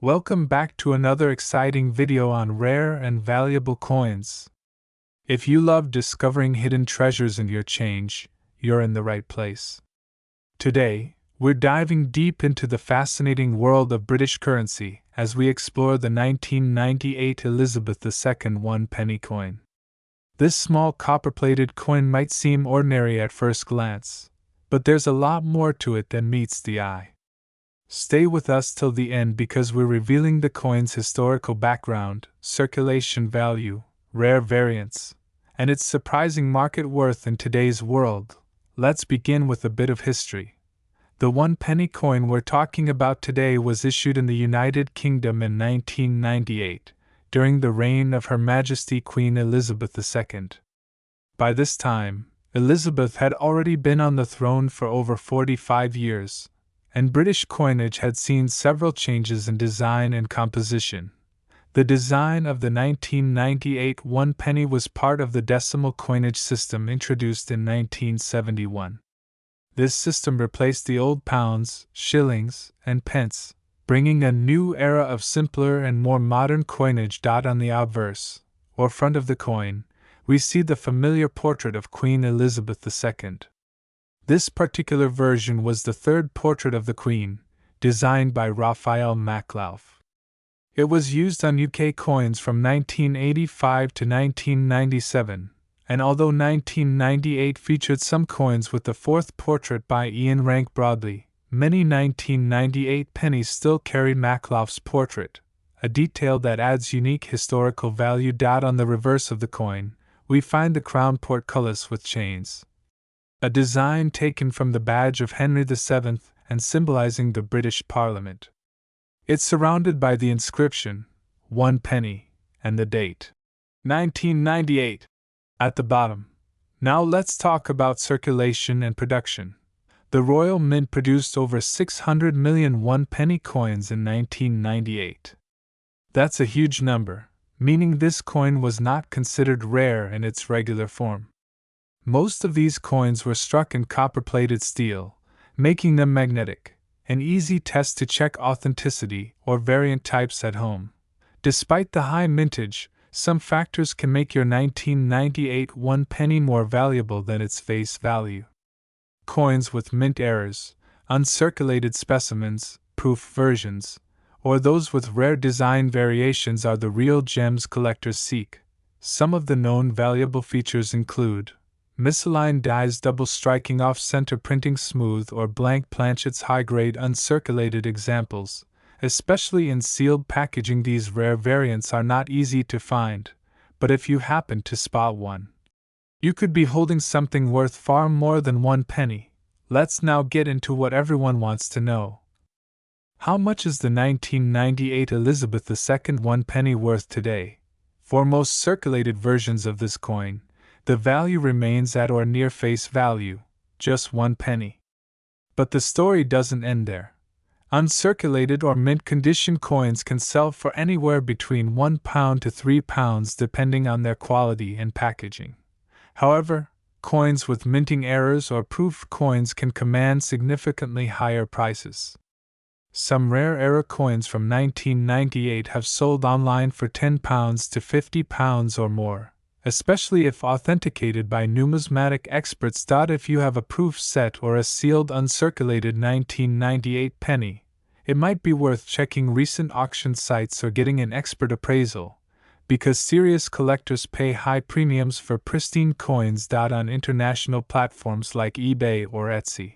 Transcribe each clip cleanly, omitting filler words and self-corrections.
Welcome back to another exciting video on rare and valuable coins. If you love discovering hidden treasures in your change, you're in the right place. Today, we're diving deep into the fascinating world of British currency as we explore the 1998 Elizabeth II one-penny coin. This small copper-plated coin might seem ordinary at first glance, but there's a lot more to it than meets the eye. Stay with us till the end because we're revealing the coin's historical background, circulation value, rare variants, and its surprising market worth in today's world. Let's begin with a bit of history. The one-penny coin we're talking about today was issued in the United Kingdom in 1998, during the reign of Her Majesty Queen Elizabeth II. By this time, Elizabeth had already been on the throne for over 45 years, and British coinage had seen several changes in design and composition. The design of the 1998 one-penny was part of the decimal coinage system introduced in 1971. This system replaced the old pounds, shillings, and pence, bringing a new era of simpler and more modern coinage. On the obverse, or front of the coin, we see the familiar portrait of Queen Elizabeth II. This particular version was the third portrait of the Queen, designed by Raphael Maklauf. It was used on UK coins from 1985 to 1997, and although 1998 featured some coins with the fourth portrait by Ian Rank Broadley, many 1998 pennies still carry Maklauf's portrait, a detail that adds unique historical value. On the reverse of the coin, we find the crown portcullis with chains, a design taken from the badge of Henry VII and symbolizing the British Parliament. It's surrounded by the inscription, 1 penny, and the date, 1998, at the bottom. Now let's talk about circulation and production. The Royal Mint produced over 600 million one-penny coins in 1998. That's a huge number, meaning this coin was not considered rare in its regular form. Most of these coins were struck in copper-plated steel, making them magnetic, an easy test to check authenticity or variant types at home. Despite the high mintage, some factors can make your 1998 one-penny more valuable than its face value. Coins with mint errors, uncirculated specimens, proof versions, or those with rare design variations are the real gems collectors seek. Some of the known valuable features include misaligned dies, double striking off-center, printing smooth or blank planchets, high-grade uncirculated examples. Especially in sealed packaging, these rare variants are not easy to find, but if you happen to spot one, you could be holding something worth far more than 1 penny. Let's now get into what everyone wants to know. How much is the 1998 Elizabeth II one penny worth today? For most circulated versions of this coin, the value remains at or near face value, just 1 penny. But the story doesn't end there. Uncirculated or mint condition coins can sell for anywhere between £1 to £3 depending on their quality and packaging. However, coins with minting errors or proofed coins can command significantly higher prices. Some rare era coins from 1998 have sold online for £10 to £50 or more, especially if authenticated by numismatic experts. If you have a proof set or a sealed uncirculated 1998 penny, it might be worth checking recent auction sites or getting an expert appraisal, because serious collectors pay high premiums for pristine coins. On international platforms like eBay or Etsy,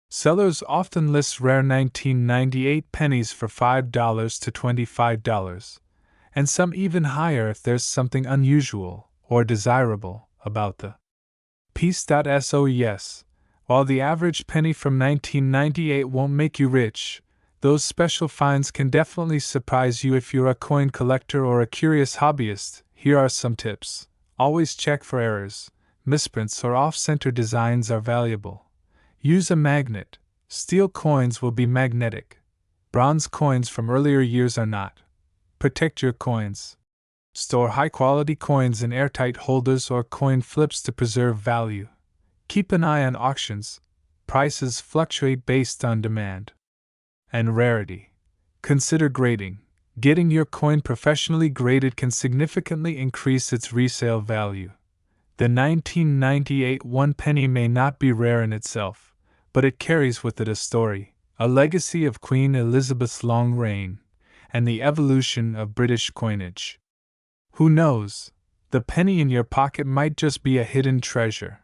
sellers often list rare 1998 pennies for $5 to $25, and some even higher if there's something unusual or desirable about the piece. So yes, while the average penny from 1998 won't make you rich, those special finds can definitely surprise you if you're a coin collector or a curious hobbyist. Here are some tips. Always check for errors, misprints, or off-center designs are valuable. Use a magnet. Steel coins will be magnetic. Bronze coins from earlier years are not. Protect your coins. Store high-quality coins in airtight holders or coin flips to preserve value. Keep an eye on auctions. Prices fluctuate based on demand and rarity. Consider grading. Getting your coin professionally graded can significantly increase its resale value. The 1998 one penny may not be rare in itself, but it carries with it a story, a legacy of Queen Elizabeth's long reign, and the evolution of British coinage. Who knows? The penny in your pocket might just be a hidden treasure.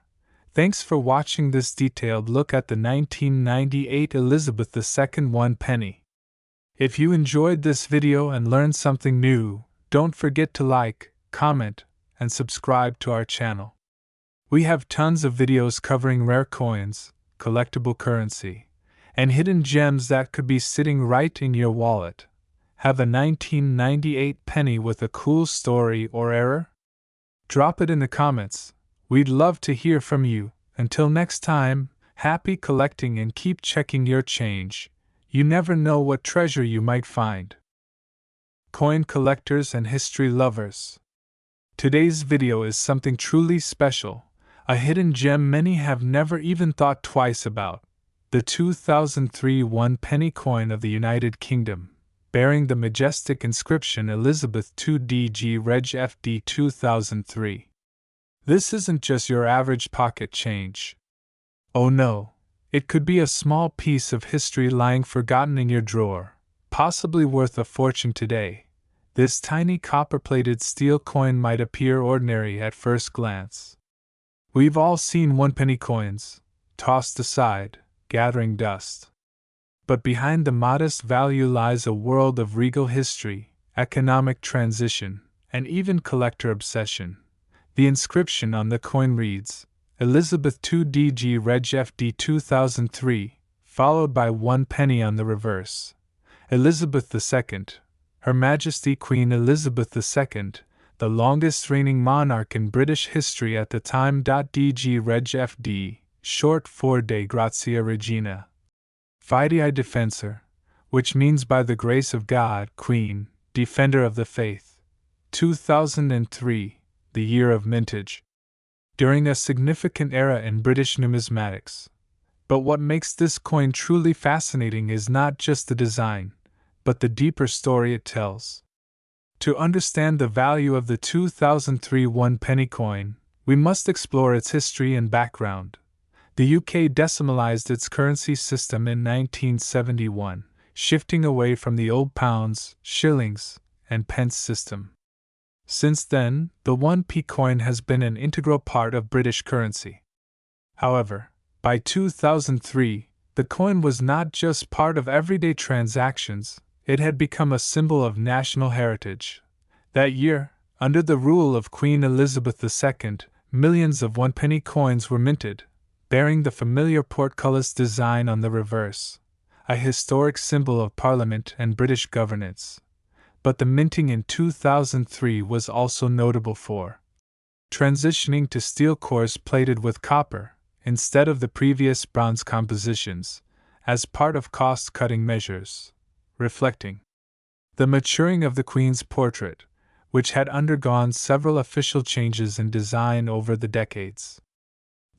Thanks for watching this detailed look at the 1998 Elizabeth II one penny. If you enjoyed this video and learned something new, don't forget to like, comment, and subscribe to our channel. We have tons of videos covering rare coins, collectible currency, and hidden gems that could be sitting right in your wallet. Have a 1998 penny with a cool story or error? Drop it in the comments. We'd love to hear from you. Until next time, happy collecting and keep checking your change. You never know what treasure you might find. Coin collectors and history lovers. Today's video is something truly special, a hidden gem many have never even thought twice about. The 2003 one penny coin of the United Kingdom, bearing the majestic inscription Elizabeth II DG Reg FD 2003. This isn't just your average pocket change. Oh no, it could be a small piece of history lying forgotten in your drawer, possibly worth a fortune today. This tiny copper-plated steel coin might appear ordinary at first glance. We've all seen one-penny coins, tossed aside, gathering dust. But behind the modest value lies a world of regal history, economic transition, and even collector obsession. The inscription on the coin reads, Elizabeth II DG Reg FD 2003, followed by one penny on the reverse. Elizabeth II, Her Majesty Queen Elizabeth II, the longest reigning monarch in British history at the time. DG Reg FD, short for Dei Grazia Regina. Fidei Defensor, which means by the grace of God, Queen, Defender of the Faith. 2003, the year of mintage. During a significant era in British numismatics. But what makes this coin truly fascinating is not just the design, but the deeper story it tells. To understand the value of the 2003 one penny coin, we must explore its history and background. The UK decimalised its currency system in 1971, shifting away from the old pounds, shillings, and pence system. Since then, the 1p coin has been an integral part of British currency. However, by 2003, the coin was not just part of everyday transactions, it had become a symbol of national heritage. That year, under the rule of Queen Elizabeth II, millions of one-penny coins were minted, bearing the familiar portcullis design on the reverse, a historic symbol of Parliament and British governance. But the minting in 2003 was also notable for transitioning to steel cores plated with copper, instead of the previous bronze compositions, as part of cost-cutting measures, reflecting the maturing of the Queen's portrait, which had undergone several official changes in design over the decades.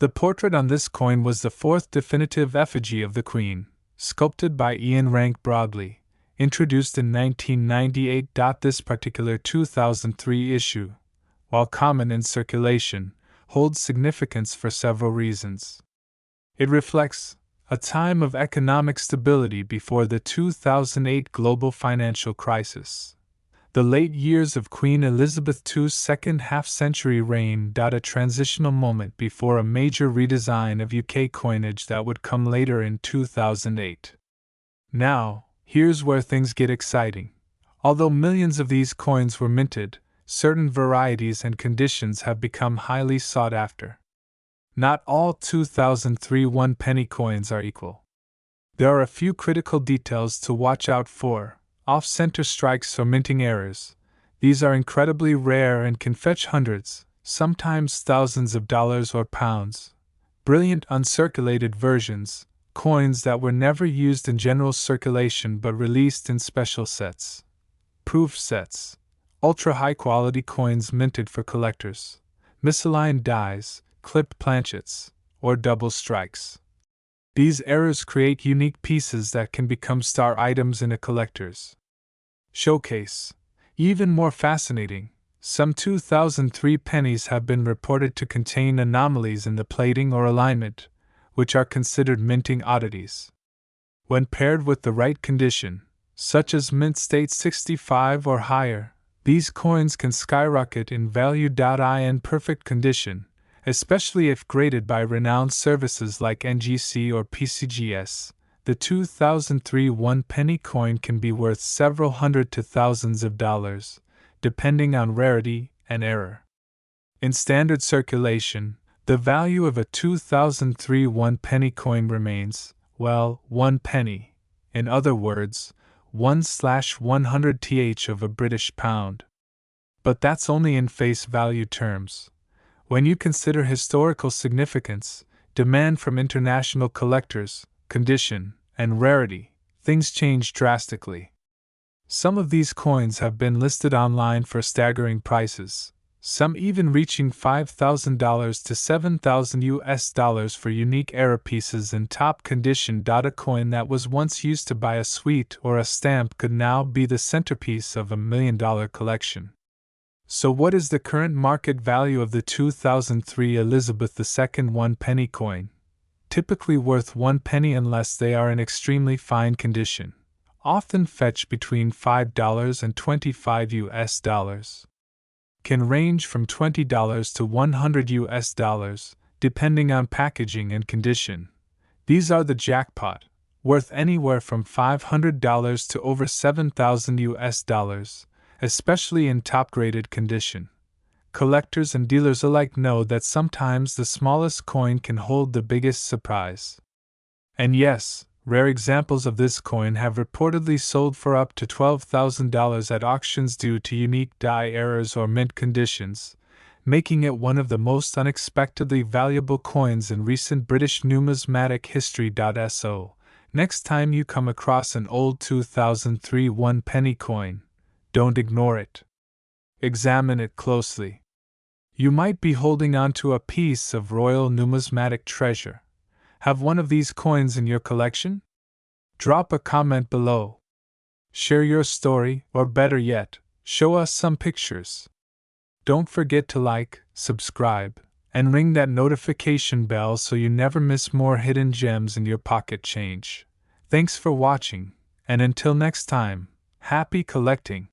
The portrait on this coin was the fourth definitive effigy of the Queen, sculpted by Ian Rank Broadley, introduced in 1998. This particular 2003 issue, while common in circulation, holds significance for several reasons. It reflects a time of economic stability before the 2008 global financial crisis. The late years of Queen Elizabeth II's second half-century reign. A transitional moment before a major redesign of UK coinage that would come later in 2008. Now, here's where things get exciting. Although millions of these coins were minted, certain varieties and conditions have become highly sought after. Not all 2003 one-penny coins are equal. There are a few critical details to watch out for: off-center strikes or minting errors. These are incredibly rare and can fetch hundreds, sometimes thousands of dollars or pounds. Brilliant uncirculated versions, coins that were never used in general circulation but released in special sets. Proof sets. Ultra-high-quality coins minted for collectors. Misaligned dies, clipped planchets, or double strikes. These errors create unique pieces that can become star items in a collector's showcase. Even more fascinating, some 2003 pennies have been reported to contain anomalies in the plating or alignment, which are considered minting oddities. When paired with the right condition, such as mint state 65 or higher, these coins can skyrocket in value. In perfect condition, especially if graded by renowned services like NGC or PCGS, the 2003 1-penny coin can be worth several hundred to thousands of dollars, depending on rarity and error. In standard circulation, the value of a 2003 1-penny coin remains, well, 1 penny, in other words, 1/100th of a British pound. But that's only in face value terms. When you consider historical significance, demand from international collectors, condition, and rarity, things change drastically. Some of these coins have been listed online for staggering prices, some even reaching $5,000 to $7,000 for unique error pieces in top condition. A coin that was once used to buy a sweet or a stamp could now be the centerpiece of a $1 million collection. So what is the current market value of the 2003 Elizabeth II 1-penny coin? Typically worth 1 penny unless they are in extremely fine condition, often fetch between $5 and $25. Can range from $20 to $100, depending on packaging and condition. These are the jackpot, worth anywhere from $500 to over $7,000, especially in top-graded condition. Collectors and dealers alike know that sometimes the smallest coin can hold the biggest surprise. And yes, rare examples of this coin have reportedly sold for up to $12,000 at auctions due to unique die errors or mint conditions, making it one of the most unexpectedly valuable coins in recent British numismatic history. So, next time you come across an old 2003 1-penny coin, don't ignore it. Examine it closely. You might be holding on to a piece of royal numismatic treasure. Have one of these coins in your collection? Drop a comment below. Share your story, or better yet, show us some pictures. Don't forget to like, subscribe, and ring that notification bell so you never miss more hidden gems in your pocket change. Thanks for watching, and until next time, happy collecting!